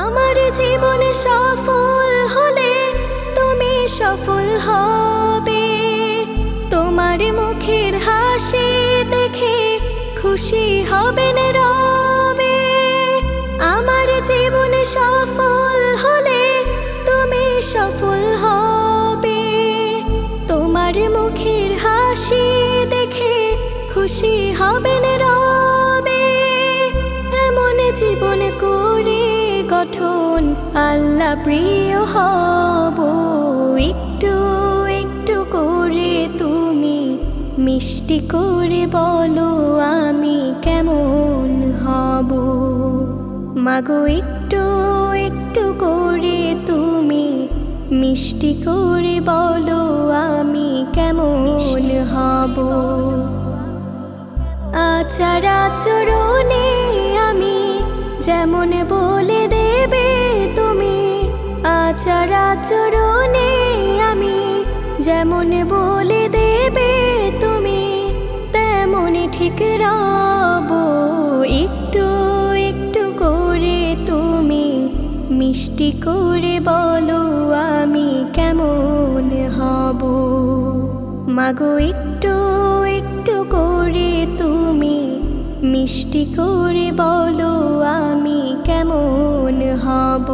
আমার জীবনে সফল হলে তুমি সফল হবে। তোমার মুখের হাসি দেখে খুশি হবেন রবে। আমার জীবনে সফল হলে তুমি সফল হবে। তোমার মুখের হাসি দেখে খুশি হবেন রবে। এমন জীবন করে গঠন আল্লাহ প্রিয় হব। একটু একটু করে তুমি মিষ্টি করে বলো আমি কেমন হব। মাগো একটু একটু করে তুমি মিষ্টি করে বলো আমি কেমন হব। আচার আচরণে আমি যেমন বলে দেবে তুমি। আচার আচরণে আমি যেমন বলে দেবে তুমি তেমনই ঠিক রব। একটু একটু করে তুমি মিষ্টি করে বলো আমি কেমন হব। মাগো একটু একটু করে তুমি মিষ্টি করে বলো আমি কেমন হব।